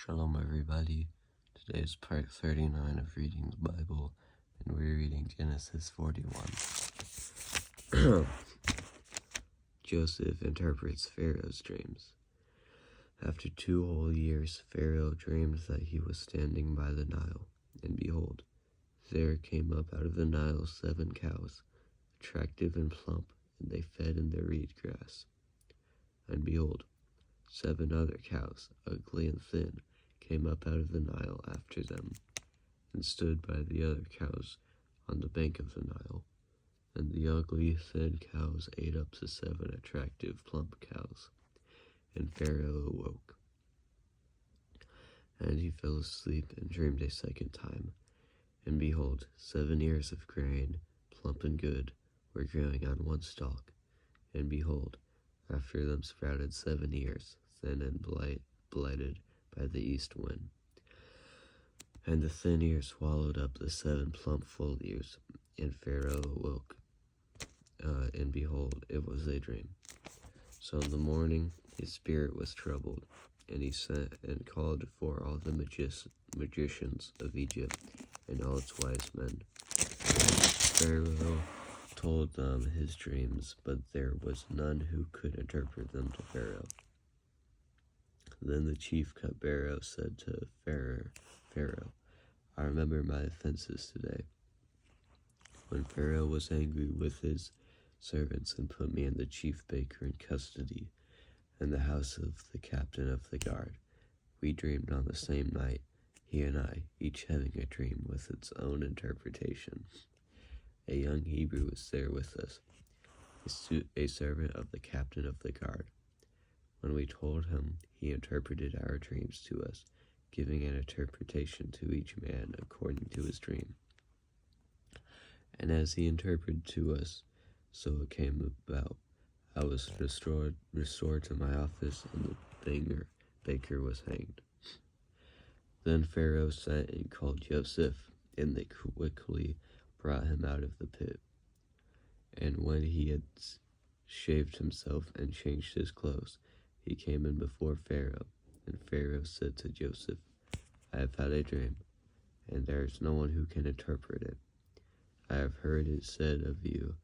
Shalom everybody. Today is part 39 of reading the Bible, and we're reading Genesis 41. Joseph interprets Pharaoh's dreams. After 2 whole years, Pharaoh dreamed that he was standing by the Nile, and behold, there came up out of the Nile 7 cows, attractive and plump, and they fed in the reed grass. And behold, 7 other cows, ugly and thin, came up out of the Nile after them, and stood by the other cows on the bank of the Nile. And the ugly, thin cows ate up the 7 attractive, plump cows. And Pharaoh awoke. And he fell asleep and dreamed a second time. And behold, 7 ears of grain, plump and good, were growing on one stalk. And behold, after them sprouted 7 ears, thin and blighted by the east wind. And the thin ears swallowed up the 7 plump full ears, and Pharaoh awoke. And behold, it was a dream. So in the morning his spirit was troubled, and he sent and called for all the magicians of Egypt and all its wise men. Pharaoh told them his dreams, but there was none who could interpret them to Pharaoh. Then the chief cupbearer said to Pharaoh, I remember my offenses today, when Pharaoh was angry with his servants and put me and the chief baker in custody in the house of the captain of the guard. We dreamed on the same night, he and I, each having a dream with its own interpretation. A young Hebrew was there with us, a servant of the captain of the guard. When we told him, he interpreted our dreams to us, giving an interpretation to each man according to his dream. And as he interpreted to us, so it came about. I was restored to my office, and the baker was hanged. Then Pharaoh sent and called Joseph, and they quickly brought him out of the pit. And when he had shaved himself and changed his clothes, he came in before Pharaoh. And Pharaoh said to Joseph, I have had a dream, and there is no one who can interpret it. I have heard it said of you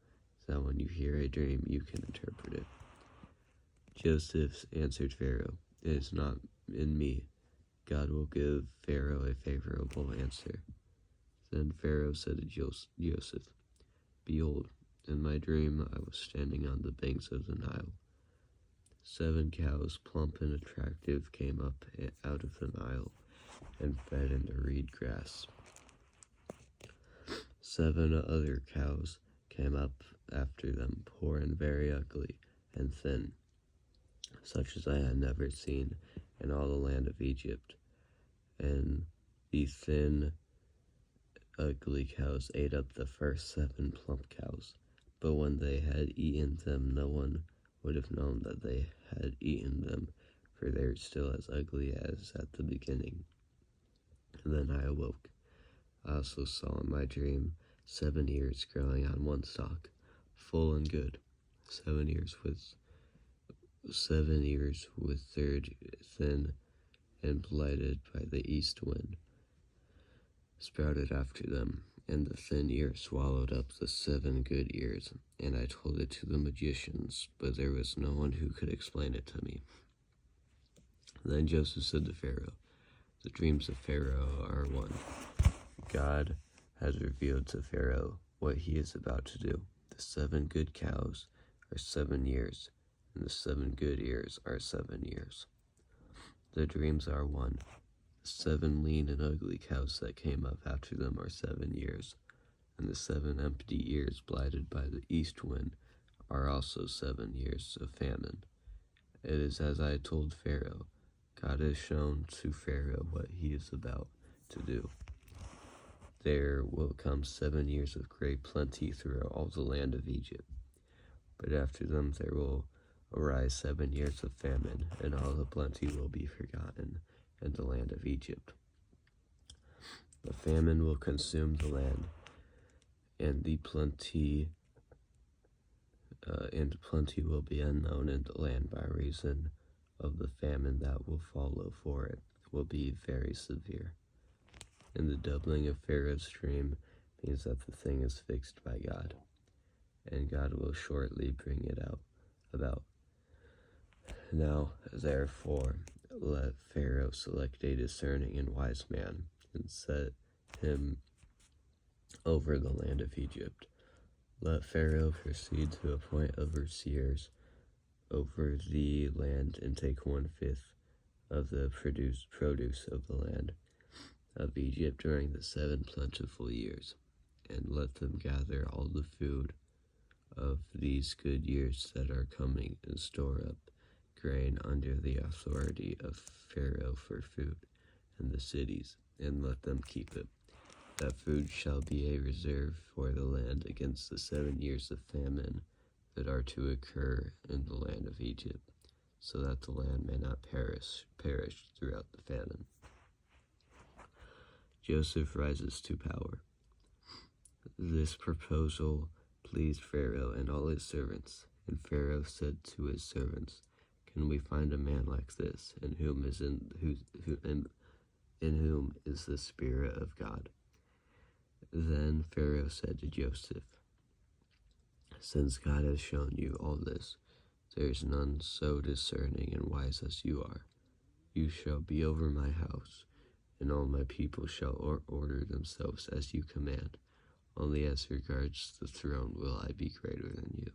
that when you hear a dream, you can interpret it. Joseph answered Pharaoh, it is not in me. God will give Pharaoh a favorable answer. Then Pharaoh said to Joseph, behold, in my dream I was standing on the banks of the Nile. 7 cows, plump and attractive, came up out of the Nile and fed in the reed grass. 7 other cows came up after them, poor and very ugly and thin, such as I had never seen in all the land of Egypt. And the thin, ugly cows ate up the first 7 plump cows. But when they had eaten them, no one would have known that they had eaten them, for they were still as ugly as at the beginning. And then I awoke. I also saw in my dream 7 ears growing on one stalk, full and good. 7 ears with third thin and blighted by the east wind sprouted after them, and the thin ear swallowed up the 7 good ears. And I told it to the magicians, but there was no one who could explain it to me. Then Joseph said to Pharaoh, the dreams of Pharaoh are one. God has revealed to Pharaoh what he is about to do. The 7 good cows are 7 years, and the 7 good ears are 7 years. The dreams are one. The 7 lean and ugly cows that came up after them are 7 years, and the 7 empty ears blighted by the east wind are also 7 years of famine. It is as I told Pharaoh. God has shown to Pharaoh what he is about to do. There will come 7 years of great plenty throughout all the land of Egypt. But after them there will arise 7 years of famine, and all the plenty will be forgotten in the land of Egypt. The famine will consume the land, and plenty will be unknown in the land by reason of the famine that will follow for it. will be very severe. And the doubling of Pharaoh's dream means that the thing is fixed by God, and God will shortly bring it about. Now, therefore, let Pharaoh select a discerning and wise man, and set him over the land of Egypt. Let Pharaoh proceed to appoint overseers over the land, and take 1/5 of the produce of the land of Egypt during the 7 plentiful years, and let them gather all the food of these good years that are coming, and store up grain under the authority of Pharaoh for food in the cities, and let them keep it. That food shall be a reserve for the land against the 7 years of famine that are to occur in the land of Egypt, so that the land may not perish throughout the famine. Joseph rises to power. This proposal pleased Pharaoh and all his servants, and Pharaoh said to his servants, "Can we find a man like this, in whom is the Spirit of God?" Then Pharaoh said to Joseph, "Since God has shown you all this, there is none so discerning and wise as you are. You shall be over my house, and all my people shall order themselves as you command. Only as regards the throne will I be greater than you."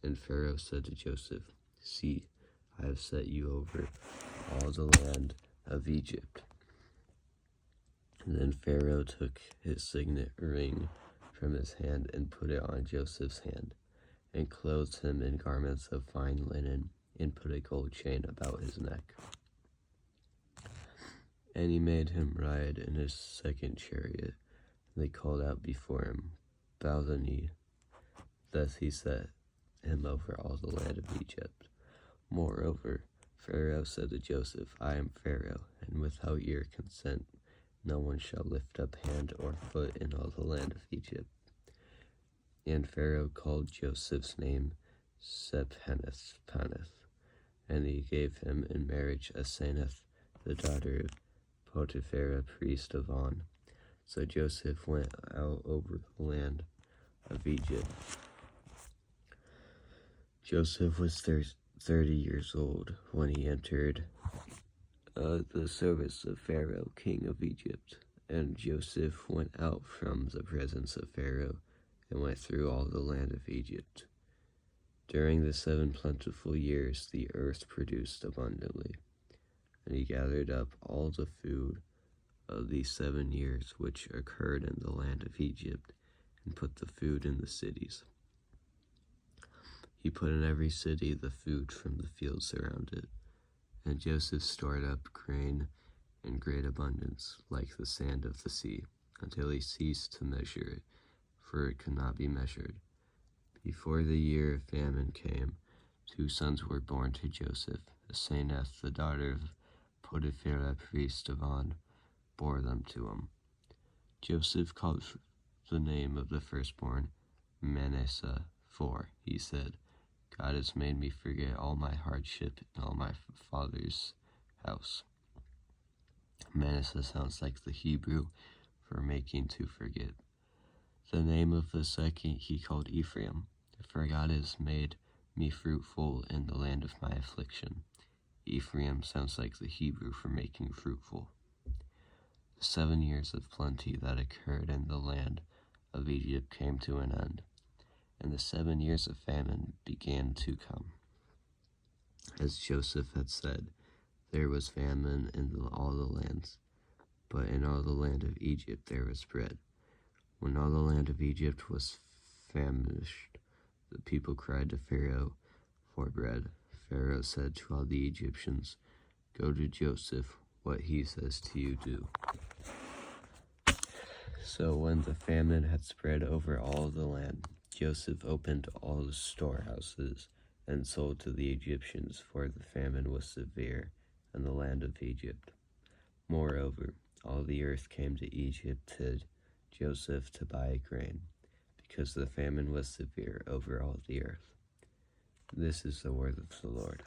And Pharaoh said to Joseph, "See, I have set you over all the land of Egypt." And then Pharaoh took his signet ring from his hand and put it on Joseph's hand, and clothed him in garments of fine linen, and put a gold chain about his neck. And he made him ride in his second chariot, and they called out before him, "Bow the knee." Thus he set him over all the land of Egypt. Moreover, Pharaoh said to Joseph, "I am Pharaoh, and without your consent no one shall lift up hand or foot in all the land of Egypt." And Pharaoh called Joseph's name Sephaneth, and he gave him in marriage Asenath, the daughter of Potiphera, priest of On. So Joseph went out over the land of Egypt. Joseph was 30 years old when he entered the service of Pharaoh, king of Egypt. And Joseph went out from the presence of Pharaoh, and went through all the land of Egypt. During the 7 plentiful years the earth produced abundantly, and he gathered up all the food of these 7 years which occurred in the land of Egypt, and put the food in the cities. He put in every city the food from the fields around it. And Joseph stored up grain in great abundance, like the sand of the sea, until he ceased to measure it, for it could not be measured. Before the year of famine came, 2 sons were born to Joseph. Asenath, the daughter of Potiphera, priest of On, bore them to him. Joseph called the name of the firstborn Manasseh, for, he said, "God has made me forget all my hardship and all my father's house." Manasseh sounds like the Hebrew for making to forget. The name of the second he called Ephraim, for God has made me fruitful in the land of my affliction. Ephraim sounds like the Hebrew for making fruitful. The 7 years of plenty that occurred in the land of Egypt came to an end, and the 7 years of famine began to come. As Joseph had said, there was famine in all the lands, but in all the land of Egypt there was bread. When all the land of Egypt was famished, the people cried to Pharaoh for bread. Pharaoh said to all the Egyptians, "Go to Joseph, what he says to you do." So when the famine had spread over all the land, Joseph opened all the storehouses and sold to the Egyptians, for the famine was severe in the land of Egypt. Moreover, all the earth came to Egypt to Joseph to buy grain, because the famine was severe over all the earth. This is the word of the Lord.